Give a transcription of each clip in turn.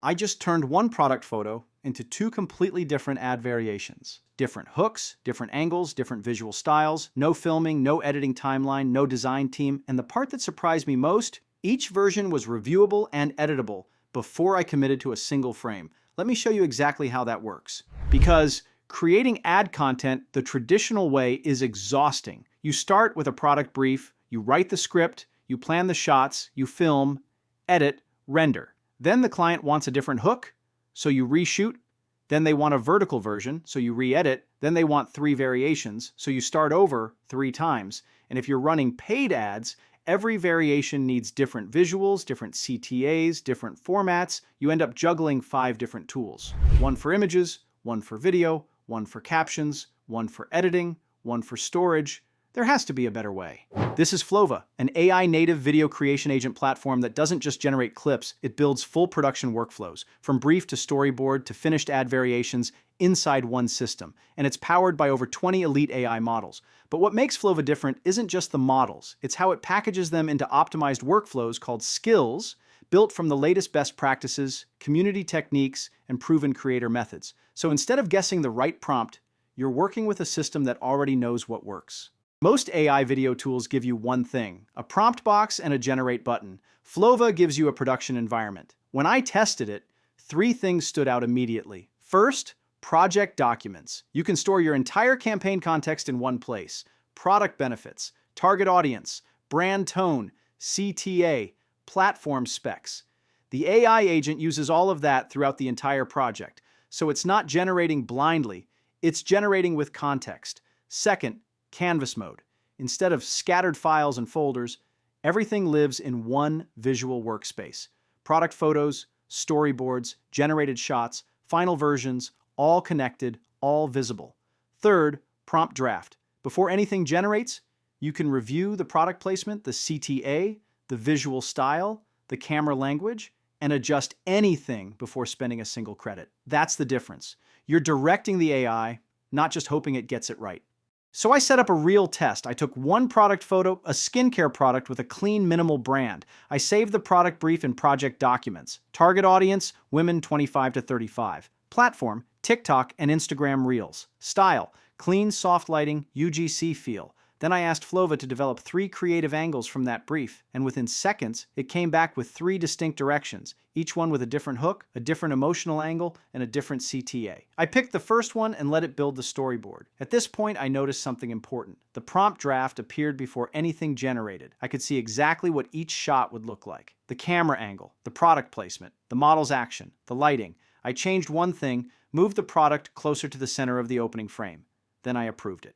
I just turned one product photo into two completely different ad variations. Different hooks, different angles, different visual styles, no filming, no editing timeline, no design team, and the part that surprised me most, each version was reviewable and editable before I committed to a single frame. Let me show you exactly how that works. Because creating ad content the traditional way is exhausting. You start with a product brief, you write the script, you plan the shots, you film, edit, render. Then the client wants a different hook, so you reshoot. Then they want a vertical version, so you re-edit. Then they want 3 variations, so you start over 3 times. And if you're running paid ads, every variation needs different visuals, different CTAs, different formats. You end up juggling 5 different tools. One for images, one for video, one for captions, one for editing, one for storage. There has to be a better way. This is Flova, an AI-native video creation agent platform that doesn't just generate clips, it builds full production workflows, from brief to storyboard to finished ad variations inside one system, and it's powered by over 20 elite AI models. But what makes Flova different isn't just the models, it's how it packages them into optimized workflows called skills, built from the latest best practices, community techniques, and proven creator methods. So instead of guessing the right prompt, you're working with a system that already knows what works. Most AI video tools give you one thing, a prompt box and a generate button. Flova gives you a production environment. When I tested it, 3 things stood out immediately. First, project documents. You can store your entire campaign context in one place. Product benefits, target audience, brand tone, CTA, platform specs. The AI agent uses all of that throughout the entire project, so it's not generating blindly, it's generating with context. Second, Canvas mode. Instead of scattered files and folders, everything lives in one visual workspace. Product photos, storyboards, generated shots, final versions, all connected, all visible. Third, prompt draft. Before anything generates, you can review the product placement, the CTA, the visual style, the camera language, and adjust anything before spending a single credit. That's the difference. You're directing the AI, not just hoping it gets it right. So I set up a real test. I took one product photo, a skincare product with a clean, minimal brand. I saved the product brief in project documents. Target audience, women 25 to 35. Platform, TikTok and Instagram Reels. Style, clean, soft lighting, UGC feel. Then I asked Flova to develop 3 creative angles from that brief, and within seconds, it came back with 3 distinct directions, each one with a different hook, a different emotional angle, and a different CTA. I picked the first one and let it build the storyboard. At this point, I noticed something important. The prompt draft appeared before anything generated. I could see exactly what each shot would look like. The camera angle, the product placement, the model's action, the lighting. I changed one thing, moved the product closer to the center of the opening frame. Then I approved it.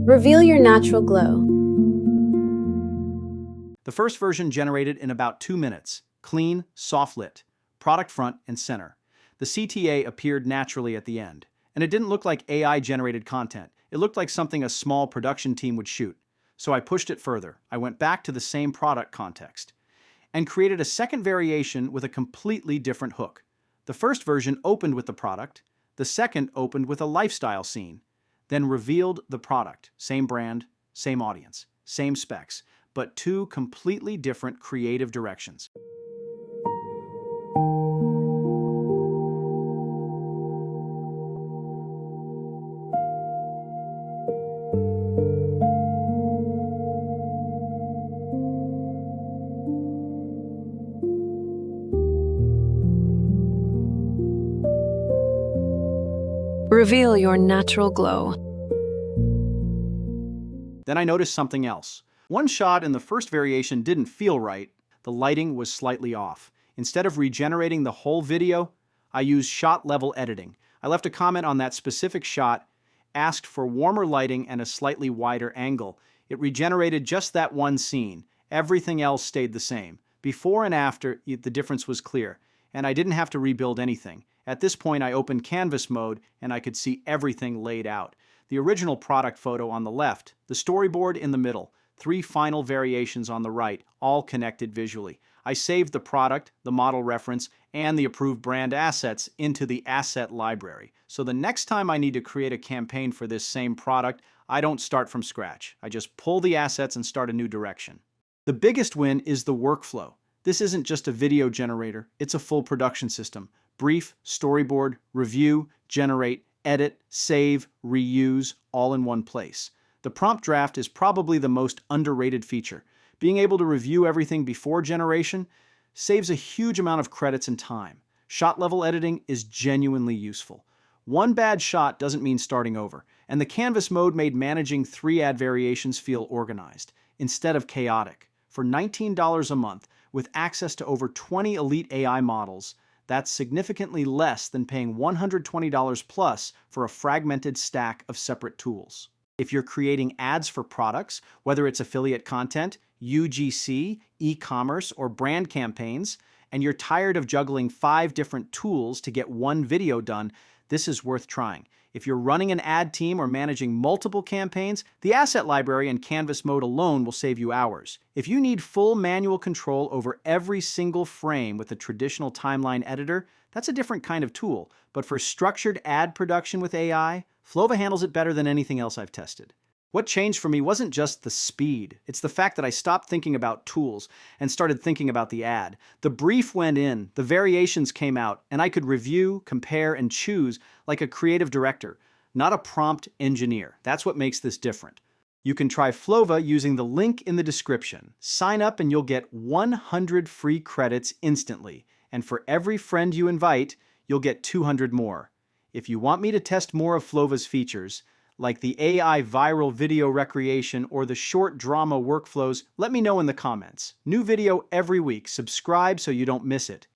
Reveal your natural glow. The first version generated in about 2 minutes. Clean, soft lit, product front and center. The CTA appeared naturally at the end. And it didn't look like AI-generated content. It looked like something a small production team would shoot. So I pushed it further. I went back to the same product context and created a second variation with a completely different hook. The first version opened with the product. The second opened with a lifestyle scene. Then revealed the product. Same brand, same audience, same specs, but 2 completely different creative directions. Reveal your natural glow. Then I noticed something else. One shot in the first variation didn't feel right. The lighting was slightly off. Instead of regenerating the whole video, I used shot-level editing. I left a comment on that specific shot, asked for warmer lighting and a slightly wider angle. It regenerated just that one scene. Everything else stayed the same. Before and after, the difference was clear, and I didn't have to rebuild anything. At this point, I opened canvas mode and I could see everything laid out. The original product photo on the left, the storyboard in the middle, 3 final variations on the right, all connected visually. I saved the product, the model reference, and the approved brand assets into the asset library. So the next time I need to create a campaign for this same product, I don't start from scratch. I just pull the assets and start a new direction. The biggest win is the workflow. This isn't just a video generator, it's a full production system. Brief, storyboard, review, generate, edit, save, reuse, all in one place. The prompt draft is probably the most underrated feature. Being able to review everything before generation saves a huge amount of credits and time. Shot level editing is genuinely useful. One bad shot doesn't mean starting over, and the canvas mode made managing 3 ad variations feel organized, instead of chaotic. For $19 a month, with access to over 20 elite AI models, that's significantly less than paying $120 plus for a fragmented stack of separate tools. If you're creating ads for products, whether it's affiliate content, UGC, e-commerce, or brand campaigns, and you're tired of juggling 5 different tools to get one video done, this is worth trying. If you're running an ad team or managing multiple campaigns, the asset library and canvas mode alone will save you hours. If you need full manual control over every single frame with a traditional timeline editor, that's a different kind of tool. But for structured ad production with AI, Flova handles it better than anything else I've tested. What changed for me wasn't just the speed, it's the fact that I stopped thinking about tools and started thinking about the ad. The brief went in, the variations came out, and I could review, compare, and choose like a creative director, not a prompt engineer. That's what makes this different. You can try Flova using the link in the description. Sign up and you'll get 100 free credits instantly, and for every friend you invite, you'll get 200 more. If you want me to test more of Flova's features, like the AI viral video recreation or the short drama workflows, let me know in the comments. New video every week. Subscribe so you don't miss it.